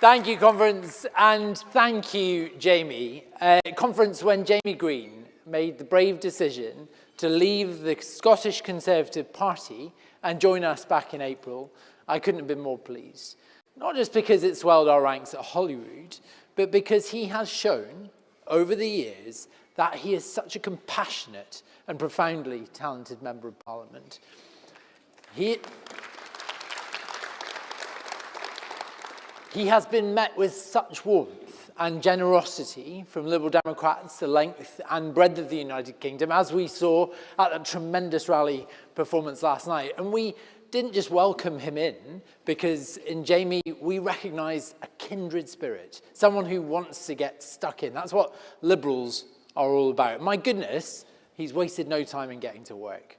Thank you, Conference, and thank you, Jamie. Conference, when Jamie Green made the brave decision to leave the Scottish Conservative Party and join us back in April, I couldn't have been more pleased. Not just because it swelled our ranks at Holyrood, but because he has shown over the years that he is such a compassionate and profoundly talented Member of Parliament. He has been met with such warmth and generosity from Liberal Democrats, the length and breadth of the United Kingdom, as we saw at a tremendous rally performance last night. And we didn't just welcome him in, because in Jamie, we recognise a kindred spirit, someone who wants to get stuck in. That's what Liberals are all about. My goodness, he's wasted no time in getting to work.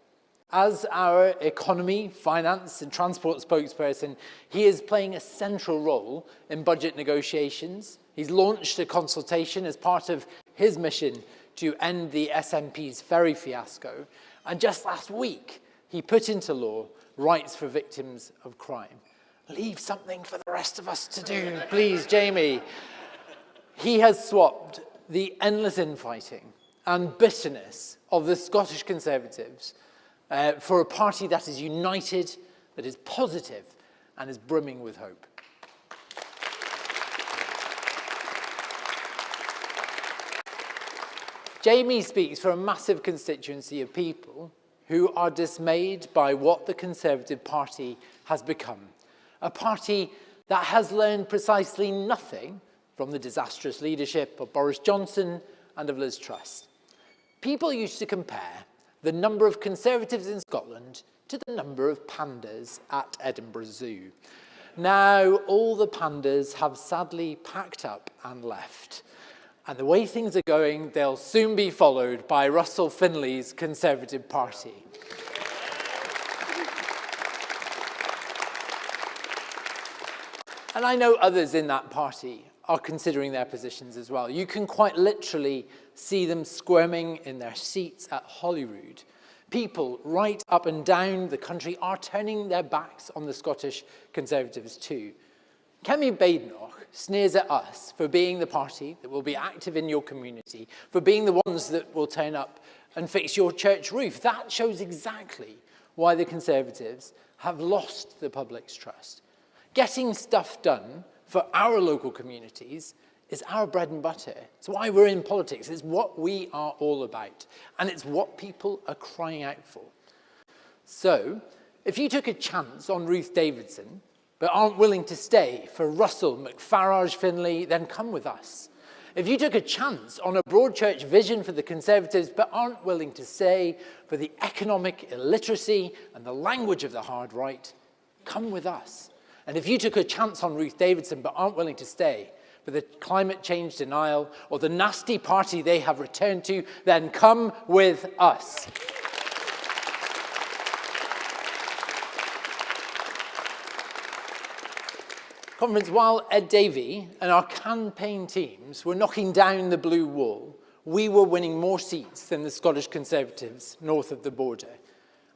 As our economy, finance and transport spokesperson, he is playing a central role in budget negotiations. He's launched a consultation as part of his mission to end the SNP's ferry fiasco. And just last week, he put into law rights for victims of crime. Leave something for the rest of us to do, please, Jamie. He has swapped the endless infighting and bitterness of the Scottish Conservatives for a party that is united, that is positive, and is brimming with hope. Jamie speaks for a massive constituency of people who are dismayed by what the Conservative Party has become. A party that has learned precisely nothing from the disastrous leadership of Boris Johnson and of Liz Truss. People used to compare the number of Conservatives in Scotland to the number of pandas at Edinburgh Zoo. Now, all the pandas have sadly packed up and left. And the way things are going, they'll soon be followed by Russell Finley's Conservative Party. And I know others in that party are considering their positions as well. You can quite literally see them squirming in their seats at Holyrood. People right up and down the country are turning their backs on the Scottish Conservatives too. Kemi Badenoch sneers at us for being the party that will be active in your community, for being the ones that will turn up and fix your church roof. That shows exactly why the Conservatives have lost the public's trust. Getting stuff done for our local communities is our bread and butter. It's why we're in politics. It's what we are all about. And it's what people are crying out for. So, if you took a chance on Ruth Davidson, but aren't willing to stay for Russell McFarage Finley, then come with us. If you took a chance on a Broadchurch vision for the Conservatives, but aren't willing to stay for the economic illiteracy and the language of the hard right, come with us. And if you took a chance on Ruth Davidson, but aren't willing to stay for the climate change denial or the nasty party they have returned to, then come with us. Conference, while Ed Davey and our campaign teams were knocking down the blue wall, we were winning more seats than the Scottish Conservatives north of the border.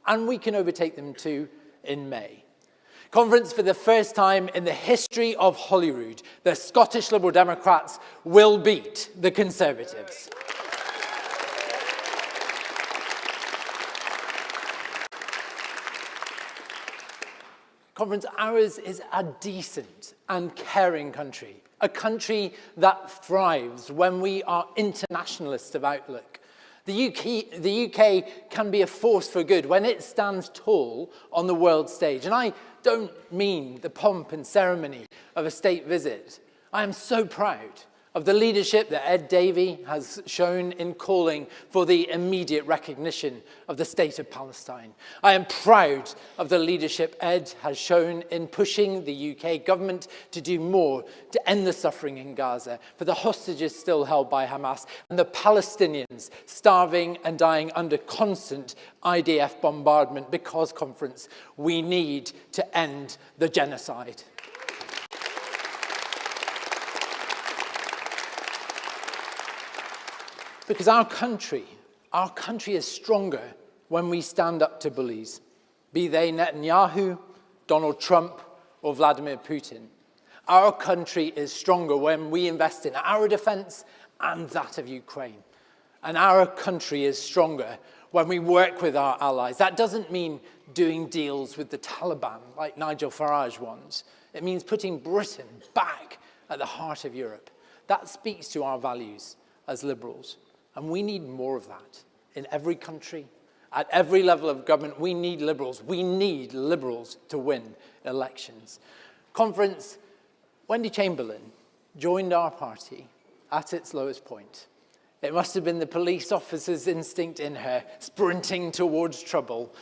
And we can overtake them too in May. Conference, for the first time in the history of Holyrood, the Scottish Liberal Democrats will beat the Conservatives. Conference, ours is a decent and caring country, a country that thrives when we are internationalists of outlook. The UK can be a force for good when it stands tall on the world stage. And I don't mean the pomp and ceremony of a state visit. I am so proud of the leadership that Ed Davey has shown in calling for the immediate recognition of the state of Palestine. I am proud of the leadership Ed has shown in pushing the UK government to do more to end the suffering in Gaza, for the hostages still held by Hamas, and the Palestinians starving and dying under constant IDF bombardment, because, Conference, we need to end the genocide. Because our country is stronger when we stand up to bullies, be they Netanyahu, Donald Trump, or Vladimir Putin. Our country is stronger when we invest in our defense and that of Ukraine. And our country is stronger when we work with our allies. That doesn't mean doing deals with the Taliban like Nigel Farage wants. It means putting Britain back at the heart of Europe. That speaks to our values as liberals. And we need more of that in every country, at every level of government. We need liberals. We need liberals to win elections. Conference, Wendy Chamberlain joined our party at its lowest point. It must have been the police officer's instinct in her sprinting towards trouble.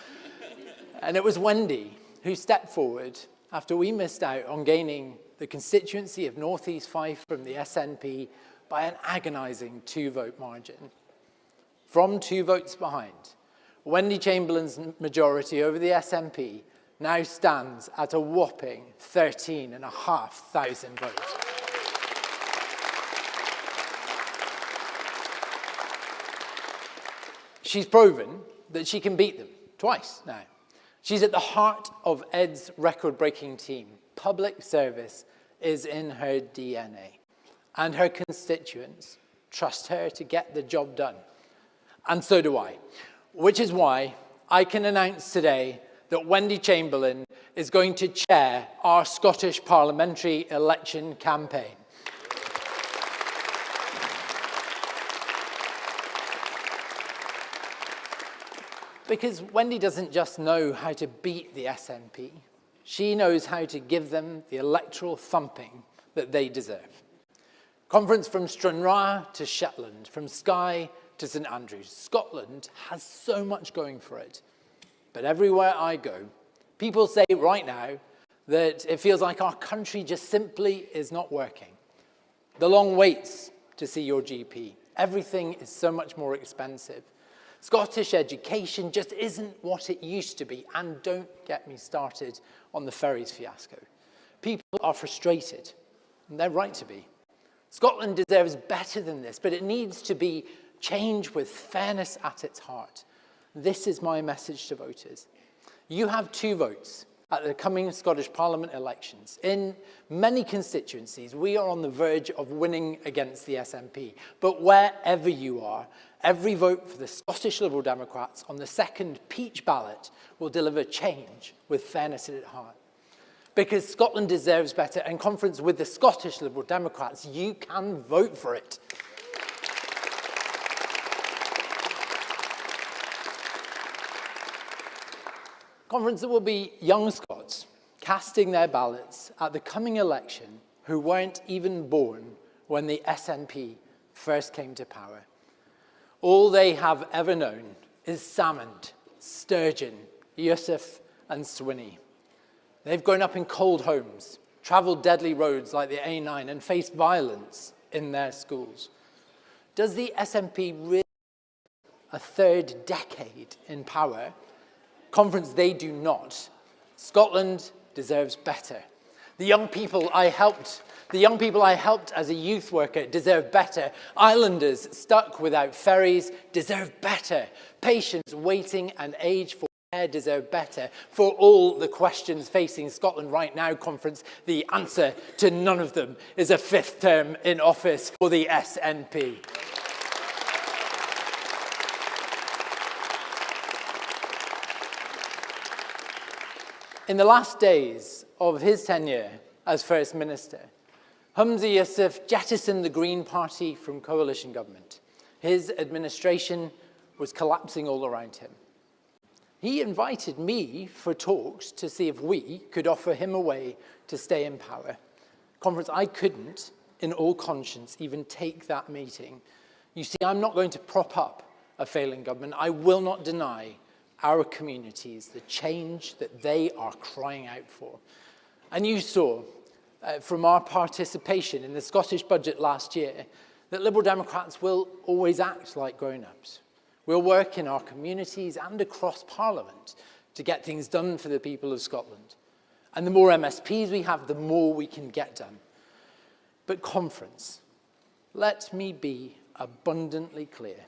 And it was Wendy who stepped forward after we missed out on gaining the constituency of North East Fife from the SNP by an agonising 2-vote margin. From 2 votes behind, Wendy Chamberlain's majority over the SNP now stands at a whopping 13,500 votes. She's proven that she can beat them twice now. She's at the heart of Ed's record-breaking team. Public service is in her DNA. And her constituents trust her to get the job done. And so do I. Which is why I can announce today that Wendy Chamberlain is going to chair our Scottish parliamentary election campaign. Because Wendy doesn't just know how to beat the SNP, she knows how to give them the electoral thumping that they deserve. Conference, from Stranraer to Shetland, from Skye to St Andrews, Scotland has so much going for it. But everywhere I go, people say right now that it feels like our country just simply is not working. The long waits to see your GP. Everything is so much more expensive. Scottish education just isn't what it used to be, and don't get me started on the ferries fiasco. People are frustrated, and they're right to be. Scotland deserves better than this, but it needs to be change with fairness at its heart. This is my message to voters. You have 2 votes at the coming Scottish Parliament elections. In many constituencies, we are on the verge of winning against the SNP. But wherever you are, every vote for the Scottish Liberal Democrats on the second peach ballot will deliver change with fairness at its heart. Because Scotland deserves better, and Conference, with the Scottish Liberal Democrats, you can vote for it. Conference, there will be young Scots casting their ballots at the coming election who weren't even born when the SNP first came to power. All they have ever known is salmon, sturgeon, Yusuf and Swinney. They've grown up in cold homes, travelled deadly roads like the A9 and faced violence in their schools. Does the SNP really have a 3rd decade in power? Conference, they do not. Scotland deserves better. The young people I helped as a youth worker deserve better. Islanders stuck without ferries deserve better. Patients waiting and age for care deserve better. For all the questions facing Scotland right now, Conference, the answer to none of them is a 5th term in office for the SNP. In the last days of his tenure as First Minister, Humza Yousaf jettisoned the Green Party from coalition government. His administration was collapsing all around him. He invited me for talks to see if we could offer him a way to stay in power. Conference, I couldn't, in all conscience, even take that meeting. You see, I'm not going to prop up a failing government. I will not deny our communities the change that they are crying out for. And you saw from our participation in the Scottish budget last year that Liberal Democrats will always act like grown-ups. We'll work in our communities and across Parliament to get things done for the people of Scotland. And the more MSPs we have, the more we can get done. But Conference, let me be abundantly clear.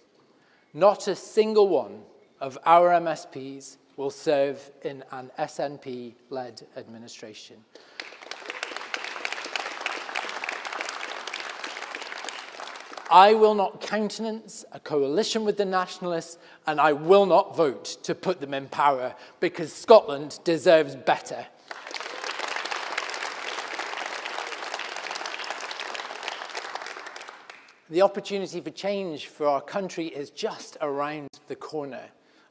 Not a single one of our MSPs will serve in an SNP-led administration. I will not countenance a coalition with the nationalists, and I will not vote to put them in power, because Scotland deserves better. The opportunity for change for our country is just around the corner.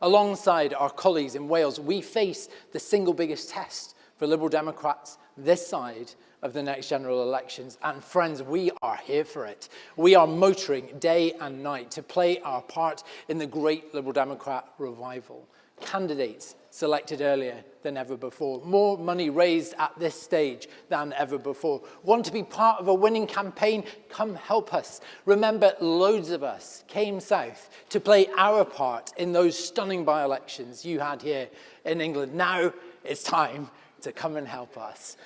Alongside our colleagues in Wales, we face the single biggest test for Liberal Democrats this side of the next general elections. And friends, we are here for it. We are motoring day and night to play our part in the great Liberal Democrat revival. Candidates selected earlier than ever before. More money raised at this stage than ever before. Want to be part of a winning campaign? Come help us. Remember, loads of us came south to play our part in those stunning by-elections you had here in England. Now it's time to come and help us.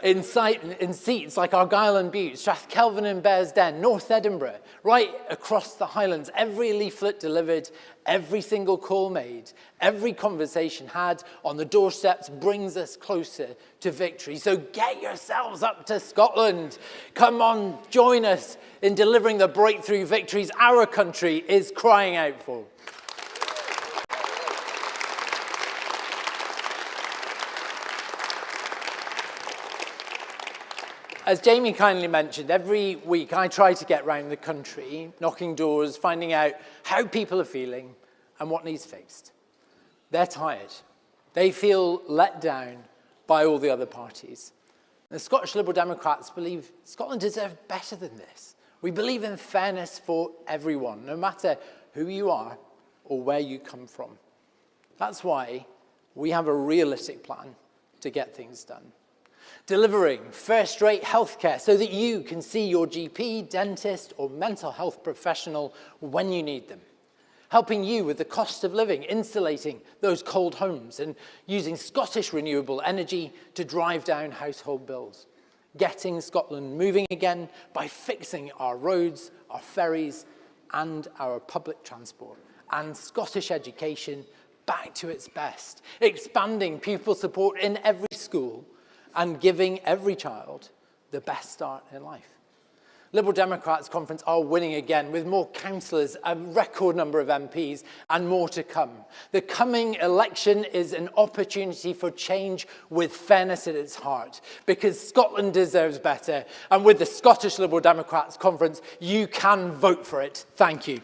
In seats like Argyll and Bute, Strathkelvin and Bearsden, North Edinburgh, right across the Highlands, every leaflet delivered, every single call made, every conversation had on the doorsteps brings us closer to victory. So get yourselves up to Scotland. Come on, join us in delivering the breakthrough victories our country is crying out for. As Jamie kindly mentioned, every week I try to get round the country, knocking doors, finding out how people are feeling and what needs fixed. They're tired. They feel let down by all the other parties. The Scottish Liberal Democrats believe Scotland deserves better than this. We believe in fairness for everyone, no matter who you are or where you come from. That's why we have a realistic plan to get things done. Delivering first-rate healthcare so that you can see your GP, dentist, or mental health professional when you need them. Helping you with the cost of living, insulating those cold homes, and using Scottish renewable energy to drive down household bills. Getting Scotland moving again by fixing our roads, our ferries, and our public transport. And Scottish education back to its best. Expanding pupil support in every school, and giving every child the best start in life. Liberal Democrats Conference are winning again with more councillors, a record number of MPs, and more to come. The coming election is an opportunity for change with fairness at its heart, because Scotland deserves better. And with the Scottish Liberal Democrats Conference, you can vote for it. Thank you.